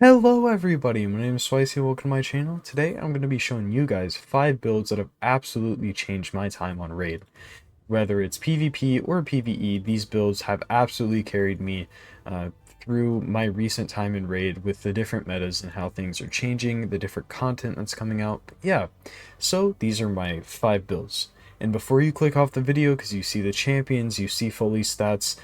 Hello everybody, my name is Swicey, welcome to my channel. Today I'm going to be showing you guys 5 builds that have absolutely changed my time on Raid. Whether it's PvP or PvE, these builds have absolutely carried me through my recent time in Raid with the different metas and how things are changing, the different content that's coming out. But yeah, so these are my 5 builds. And before you click off the video because you see the champions, you see Foley stats,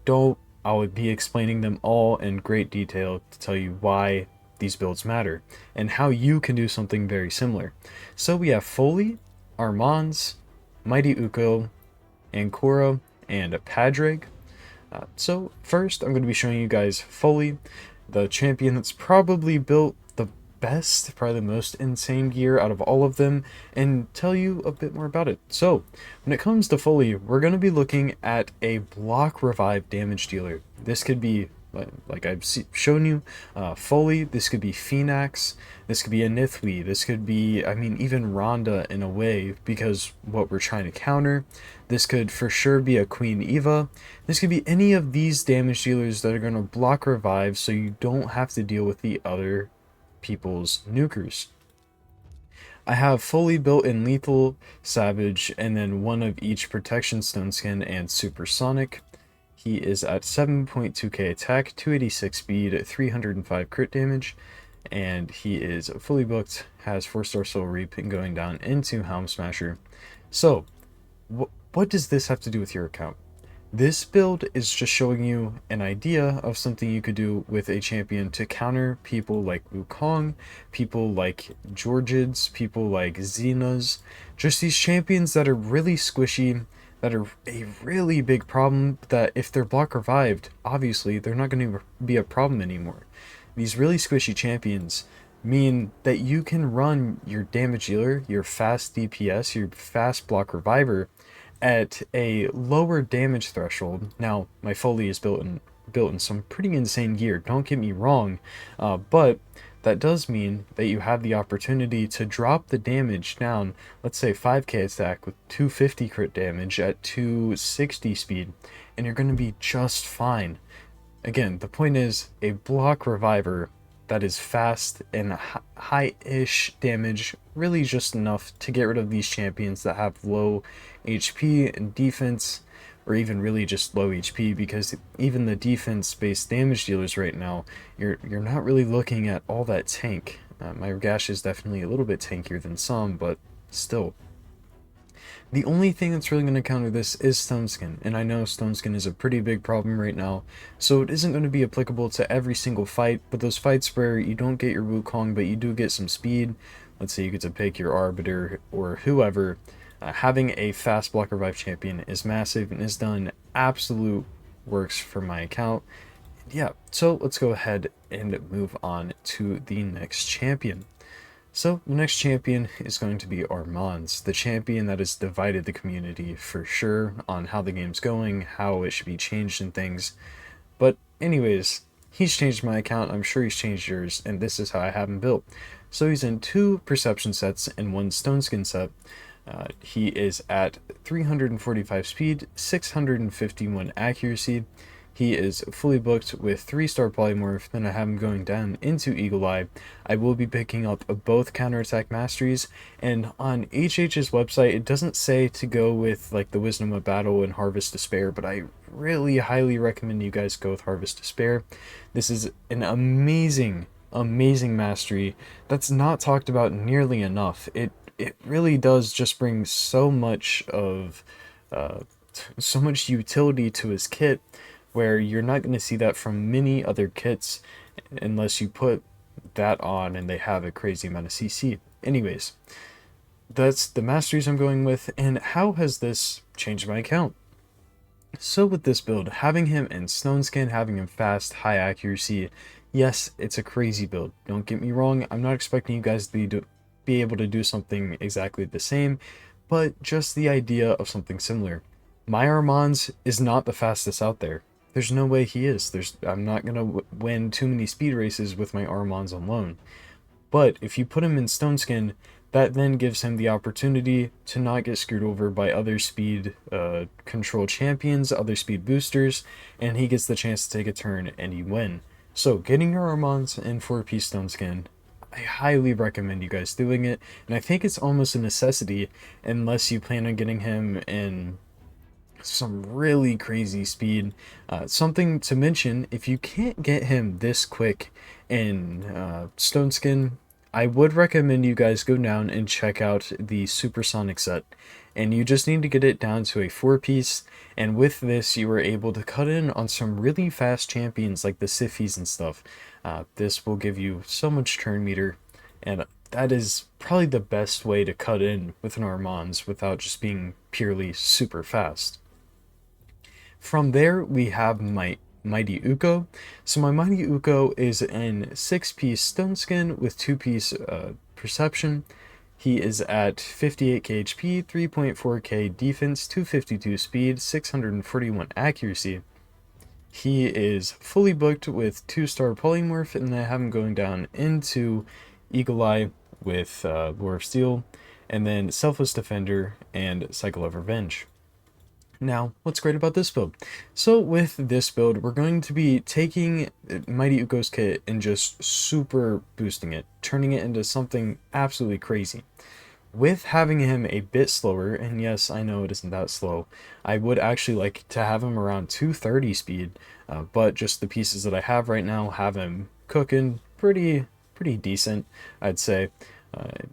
don't I would be explaining them all in great detail to tell you why these builds matter and how you can do something very similar. So we have Foley, Armands, Mighty Uko, Ancora, and Padrig. So first I'm going to be showing you guys Foley, the champion that's probably built the best, probably the most insane gear out of all of them, and tell you a bit more about it. So when it comes to Foley, we're going to be looking at a block revive damage dealer. This could be like I've shown you, Foley, this could be Phoenix, this could be a Nithwi, this could be, I mean, even Rhonda in a way, because what we're trying to counter. This could for sure be a Queen Eva. This could be any of these damage dealers that are going to block revive so you don't have to deal with the other people's nukers. I have Foley built in Lethal, Savage, and then one of each Protection, Stone Skin, and Supersonic. He is at 7.2k attack, 286 speed, 305 crit damage, and he is fully booked, has 4-star Soul Reap, and going down into Helm Smasher. So, what does this have to do with your account? This build is just showing you an idea of something you could do with a champion to counter people like Wukong, people like Georgids, people like Xenas, just these champions that are really squishy, that are a really big problem, that if they're block revived, obviously they're not going to be a problem anymore. These really squishy champions mean that you can run your damage dealer, your fast DPS, your fast block reviver at a lower damage threshold. Now, my Foley is built in some pretty insane gear, don't get me wrong, but that does mean that you have the opportunity to drop the damage down, let's say 5k attack with 250 crit damage at 260 speed, and you're going to be just fine. Again, the point is, a block reviver that is fast and high-ish damage, really just enough to get rid of these champions that have low HP and defense, or even really just low HP, because even the defense-based damage dealers right now, you're not really looking at all that tank. My Gash is definitely a little bit tankier than some, but still. The only thing that's really going to counter this is Stone Skin, and I know Stone Skin is a pretty big problem right now, so it isn't going to be applicable to every single fight, but those fights where you don't get your Wukong, but you do get some speed, let's say you get to pick your Arbiter or whoever, having a fast block revive champion is massive and has done absolute works for my account. Yeah, so let's go ahead and move on to the next champion. So the next champion is going to be Armands, the champion that has divided the community for sure on how the game's going, how it should be changed and things. But anyways, he's changed my account, I'm sure he's changed yours, and this is how I have him built. So he's in 2 perception sets and 1 stone skin set. He is at 345 speed, 651 accuracy. He is fully booked with 3-star polymorph, then I have him going down into Eagle Eye. I will be picking up both counterattack masteries, and on HH's website it doesn't say to go with like the Wisdom of Battle and Harvest Despair, but I really highly recommend you guys go with Harvest Despair. This is an amazing mastery that's not talked about nearly enough. It really does just bring so much of so much utility to his kit, where you're not going to see that from many other kits unless you put that on and they have a crazy amount of CC. Anyways, that's the masteries I'm going with, and how has this changed my account? So with this build, having him in Stone Skin, having him fast, high accuracy, yes, it's a crazy build. Don't get me wrong, I'm not expecting you guys to be able to do something exactly the same, but just the idea of something similar. My Armands is not the fastest out there. There's no way he is. I'm not going to win too many speed races with my Armands alone. But if you put him in Stone Skin, that then gives him the opportunity to not get screwed over by other speed control champions, other speed boosters, and he gets the chance to take a turn and you win. So getting your Armands in 4-piece stone skin, I highly recommend you guys doing it, and I think it's almost a necessity unless you plan on getting him in some really crazy speed. Something to mention, if you can't get him this quick in stone skin, I would recommend you guys go down and check out the supersonic set, and you just need to get it down to a 4-piece, and with this you are able to cut in on some really fast champions like the Sifis and stuff. This will give you so much turn meter, and that is probably the best way to cut in with an Armands without just being purely super fast. From there, we have my Mighty Uko. So my Mighty Uko is in 6-piece stone skin with 2-piece perception. He is at 58k HP, 3.4k defense, 252 speed, 641 accuracy. He is fully booked with 2-star polymorph, and I have him going down into Eagle Eye with Lore of Steel, and then Selfless Defender and Cycle of Revenge. Now, what's great about this build? So with this build, we're going to be taking Mighty Uko's kit and just super boosting it, turning it into something absolutely crazy. With having him a bit slower, and yes, I know it isn't that slow, I would actually like to have him around 230 speed, but just the pieces that I have right now have him cooking pretty decent, I'd say,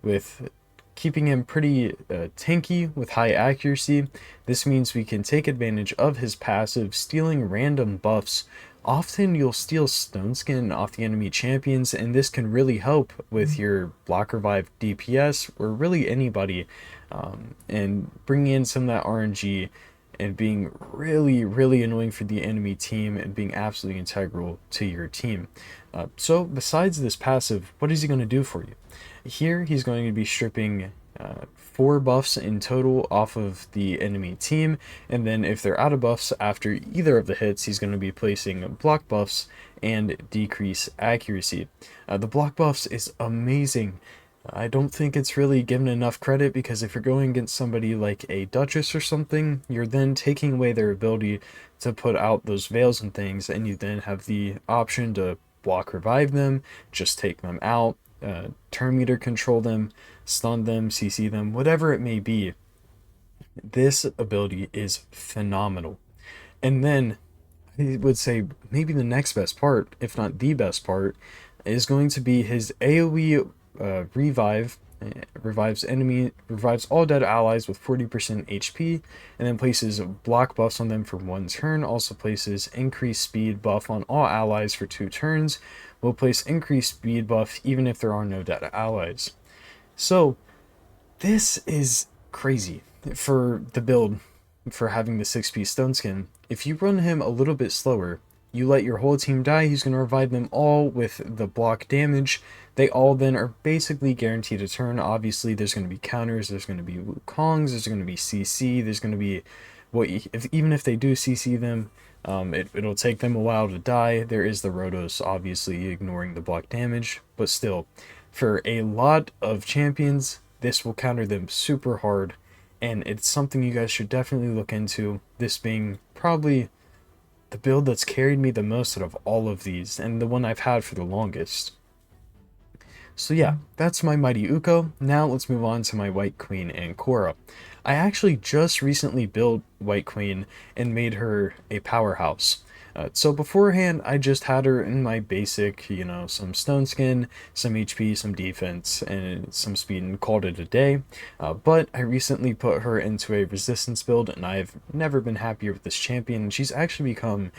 with keeping him pretty tanky with high accuracy. This means we can take advantage of his passive, stealing random buffs. Often you'll steal stone skin off the enemy champions, and this can really help with your block revive DPS or really anybody, and bringing in some of that RNG and being really annoying for the enemy team and being absolutely integral to your team. So besides this passive, what is he going to do for you? Here he's going to be stripping 4 buffs in total off of the enemy team, and then if they're out of buffs after either of the hits, he's going to be placing block buffs and decrease accuracy. The block buffs is amazing. I don't think it's really given enough credit, because if you're going against somebody like a Duchess or something, you're then taking away their ability to put out those veils and things, and you then have the option to block revive them, just take them out, turn meter control them, stun them, CC them, whatever it may be. This ability is phenomenal. And then I would say maybe the next best part, if not the best part, is going to be his AoE revive. Revives all dead allies with 40% HP, and then places block buffs on them for 1 turn. Also places increased speed buff on all allies for 2 turns. Will place increased speed buff even if there are no dead allies. So this is crazy for the build, for having the 6-piece stone skin. If you run him a little bit slower, you let your whole team die, he's going to revive them all with the block damage. They all then are basically guaranteed a turn. Obviously, there's going to be counters, there's going to be Wukongs, there's going to be CC, there's going to be, even if they do CC them, it'll take them a while to die. There is the Rotos, obviously, ignoring the block damage, but still, for a lot of champions, this will counter them super hard, and it's something you guys should definitely look into, this being probably the build that's carried me the most out of all of these, and the one I've had for the longest. So yeah, that's my Mighty Uko. Now let's move on to my White Queen and Korra. I actually just recently built White Queen and made her a powerhouse. So beforehand, I just had her in my basic, some stone skin, some HP, some defense, and some speed, and called it a day. But I recently put her into a resistance build, and I've never been happier with this champion. She's actually become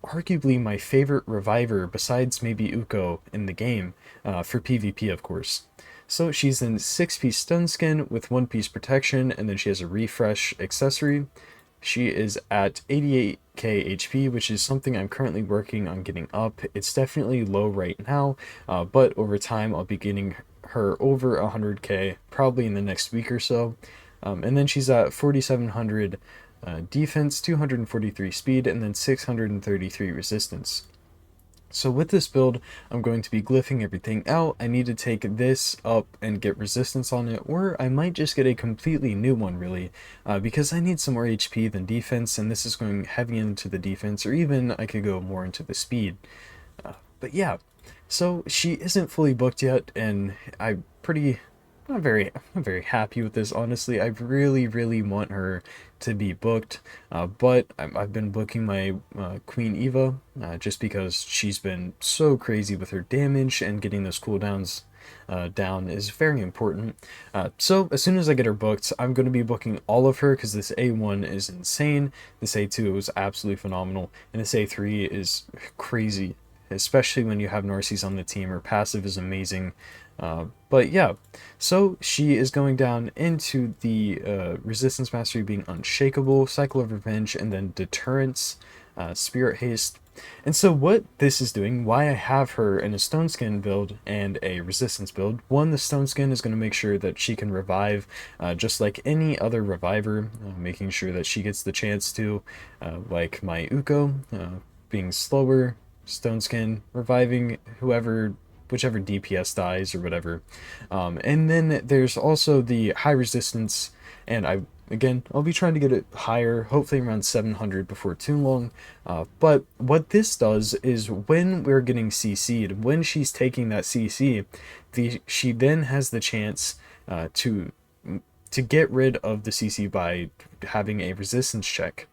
arguably my favorite reviver, besides maybe Uko in the game, for PvP of course. So she's in 6-piece stone skin with 1-piece protection, and then she has a refresh accessory. She is at 88k HP, which is something I'm currently working on getting up. It's definitely low right now, but over time I'll be getting her over 100k, probably in the next week or so. And then she's at 4700 defense, 243 speed, and then 633 resistance. So with this build, I'm going to be glyphing everything out. I need to take this up and get resistance on it, or I might just get a completely new one, really, because I need some more HP than defense, and this is going heavy into the defense, or even I could go more into the speed. But yeah, so she isn't fully booked yet, and I'm very happy with this, honestly. I really want her to be booked, but I've been booking my Queen Eva, just because she's been so crazy with her damage, and getting those cooldowns down is very important. So as soon as I get her booked, I'm going to be booking all of her, because this A1 is insane, this A2 is absolutely phenomenal, and this A3 is crazy, especially when you have Narcisse on the team. Her passive is amazing. But yeah, so she is going down into the Resistance Mastery being Unshakable, Cycle of Revenge, and then Deterrence, Spirit Haste. And so what this is doing, why I have her in a Stone Skin build and a Resistance build, one, the Stone Skin is going to make sure that she can revive just like any other reviver, making sure that she gets the chance to, like my Uko, being slower, Stone Skin, reviving whichever DPS dies or whatever. And then there's also the high resistance, and I'll be trying to get it higher, hopefully around 700 before too long. But what this does is when we're getting CC'd, when she's taking that CC, she then has the chance to get rid of the CC by having a resistance check.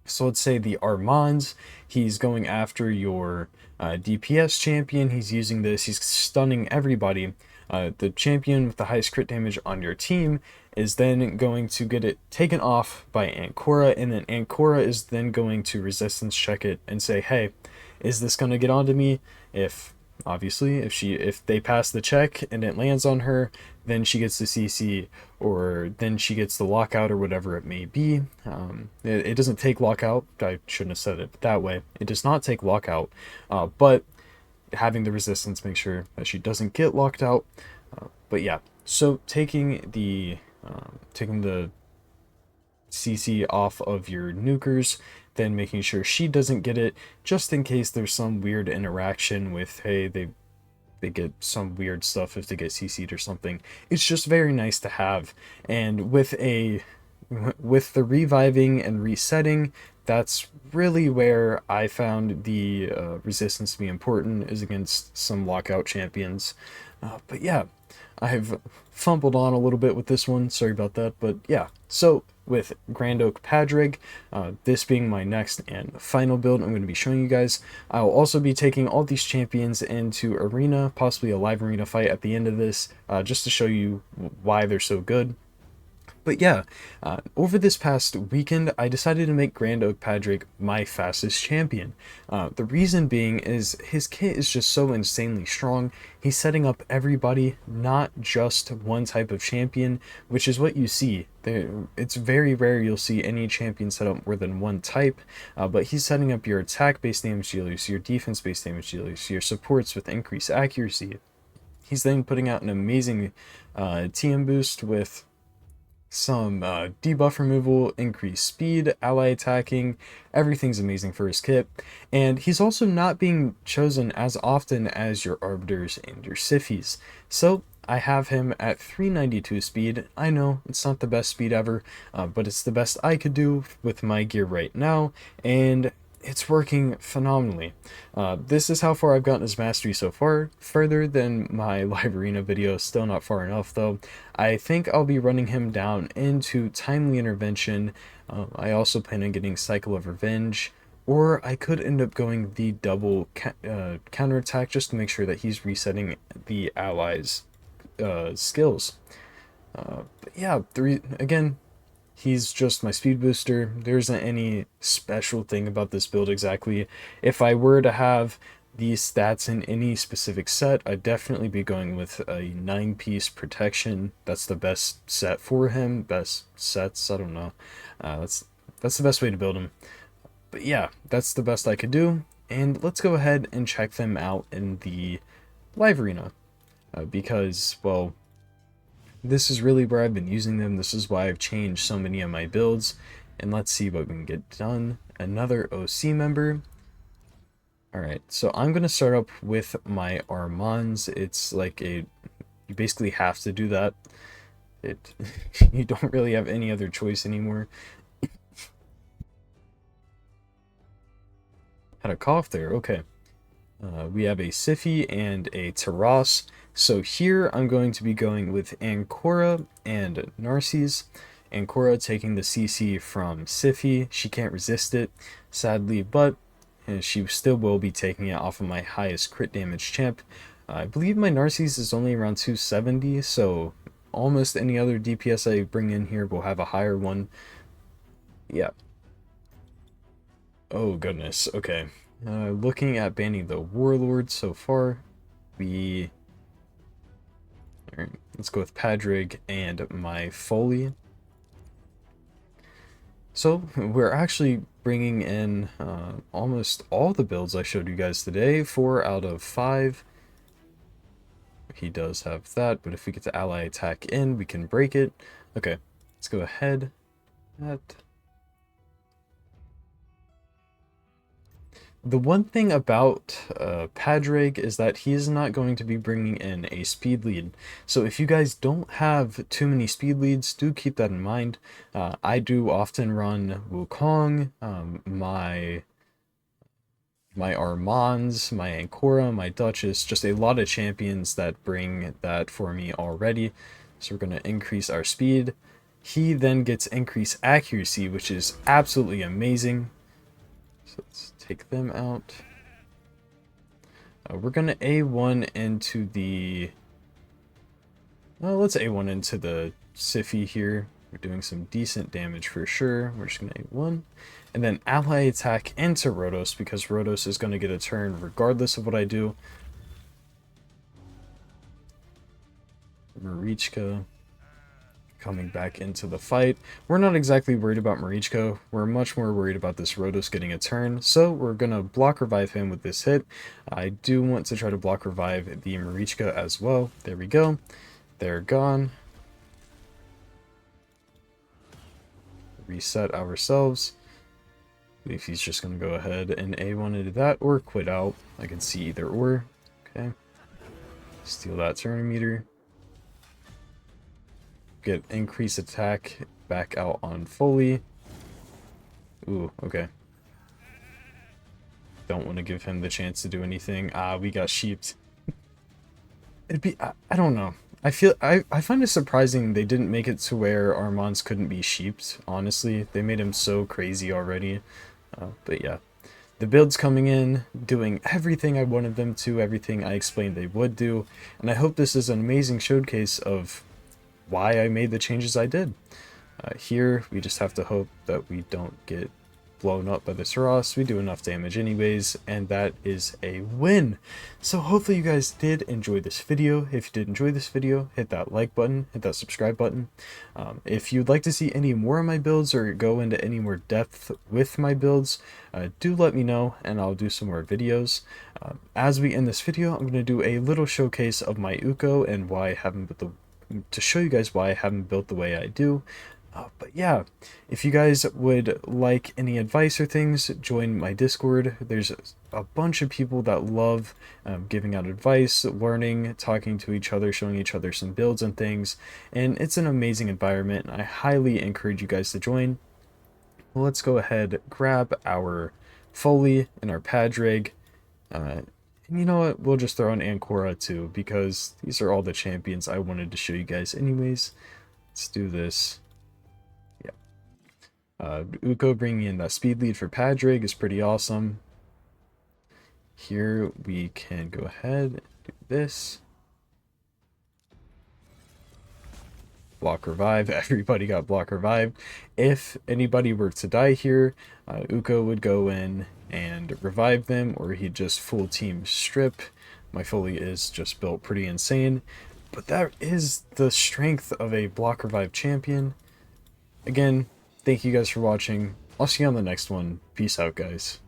So let's say the Armands, he's going after your DPS champion, he's using this, he's stunning everybody. The champion with the highest crit damage on your team is then going to get it taken off by Ancora, and then Ancora is then going to resistance check it and say, hey, is this going to get onto me? If obviously if they pass the check and it lands on her, then she gets the CC, or then she gets the lockout, or whatever it may be. It doesn't take lockout, I shouldn't have said it that way, it does not take lockout, but having the resistance makes sure that she doesn't get locked out. But yeah, so taking the CC off of your nukers, then making sure she doesn't get it, just in case there's some weird interaction with, hey, they get some weird stuff if they get CC'd or something. It's just very nice to have. And with the reviving and resetting, that's really where I found the resistance to be important, is against some lockout champions. But yeah, I've fumbled on a little bit with this one, sorry about that. But yeah, so with Grand Oak Padri, this being my next and final build I'm going to be showing you guys. I'll also be taking all these champions into arena, possibly a live arena fight at the end of this, just to show you why they're so good. But yeah, over this past weekend, I decided to make Grand Oak Padri my fastest champion. The reason being is his kit is just so insanely strong. He's setting up everybody, not just one type of champion, which is what you see. It's very rare you'll see any champion set up more than one type, but he's setting up your attack-based damage dealers, your defense-based damage dealers, your supports with increased accuracy. He's then putting out an amazing TM boost with some debuff removal, increased speed, ally attacking. Everything's amazing for his kit, and he's also not being chosen as often as your arbiters and your siffies. So I have him at 392 speed. I know it's not the best speed ever, but it's the best I could do with my gear right now, and it's working phenomenally. This is how far I've gotten his mastery so far. Further than my live arena video, still not far enough though. I think I'll be running him down into Timely Intervention. I also plan on getting Cycle of Revenge, or I could end up going the double counterattack, just to make sure that he's resetting the allies' skills. But yeah, again, he's just my speed booster. There isn't any special thing about this build exactly. If I were to have these stats in any specific set, I'd definitely be going with a 9-piece protection. That's the best set for him. Best sets, I don't know. That's the best way to build him. But yeah, that's the best I could do. And let's go ahead and check them out in the live arena. Because, well, this is really where I've been using them. This is why I've changed so many of my builds. And let's see what we can get done. Another OC member. Alright, so I'm going to start up with my Armands. It's like you basically have to do that. You don't really have any other choice anymore. Had a cough there, okay. We have a Siphi and a Taras. So here I'm going to be going with Ancora and Narcisse. Ancora taking the CC from Siphi. She can't resist it, sadly, but she still will be taking it off of my highest crit damage champ. I believe my Narcisse is only around 270, so almost any other DPS I bring in here will have a higher one. Yeah. Oh goodness, okay. Looking at banning the Warlord so far, we... Alright, let's go with Padrig and my Foley. So, we're actually bringing in almost all the builds I showed you guys today, 4 out of 5. He does have that, but if we get the ally attack in, we can break it. Okay, let's go ahead. The one thing about Padrig is that he is not going to be bringing in a speed lead. So if you guys don't have too many speed leads, do keep that in mind. I do often run Wukong, my Armands, my Ancora, my Duchess, just a lot of champions that bring that for me already. So we're going to increase our speed. He then gets increased accuracy, which is absolutely amazing. So let's take them out. We're going to A1 into the... Well, let's A1 into the Siphi here. We're doing some decent damage for sure. We're just going to A1. And then ally attack into Rhodos, because Rhodos is going to get a turn regardless of what I do. Marichka coming back into the fight. We're not exactly worried about Marichka. We're much more worried about this Rhodos getting a turn. So we're going to block revive him with this hit. I do want to try to block revive the Marichka as well. There we go. They're gone. Reset ourselves. I believe he's just going to go ahead and A1 into that or quit out. I can see either or. Okay. Steal that turn meter. Get increased attack back out on Foley. Ooh, okay. Don't want to give him the chance to do anything. We got sheeped. It'd be... I don't know. I find it surprising they didn't make it to where Armands couldn't be sheeped, honestly. They made him so crazy already. But yeah. The build's coming in, doing everything I wanted them to, everything I explained they would do. And I hope this is an amazing showcase of why I made the changes I did. Here, we just have to hope that we don't get blown up by the Taras. We do enough damage anyways, and that is a win. So hopefully you guys did enjoy this video. If you did enjoy this video, hit that like button, hit that subscribe button. If you'd like to see any more of my builds or go into any more depth with my builds, do let me know and I'll do some more videos. As we end this video, I'm going to do a little showcase of my Uko and why I haven't built to show you guys why I haven't built the way I do. But yeah, if you guys would like any advice or things, join my Discord. There's a bunch of people that love giving out advice, learning, talking to each other, showing each other some builds and things. And it's an amazing environment. And I highly encourage you guys to join. Well, let's go ahead, grab our Foley and our Padrig. And you know what? We'll just throw in Ancora too, because these are all the champions I wanted to show you guys anyways. Let's do this. Uko bringing in that speed lead for Padrig is pretty awesome. Here we can go ahead and do this. Block revive. Everybody got block revived. If anybody were to die here, Uko would go in and revive them, or he'd just full team strip. My Foley is just built pretty insane. But that is the strength of a block revive champion. Again, thank you guys for watching. I'll see you on the next one. Peace out, guys.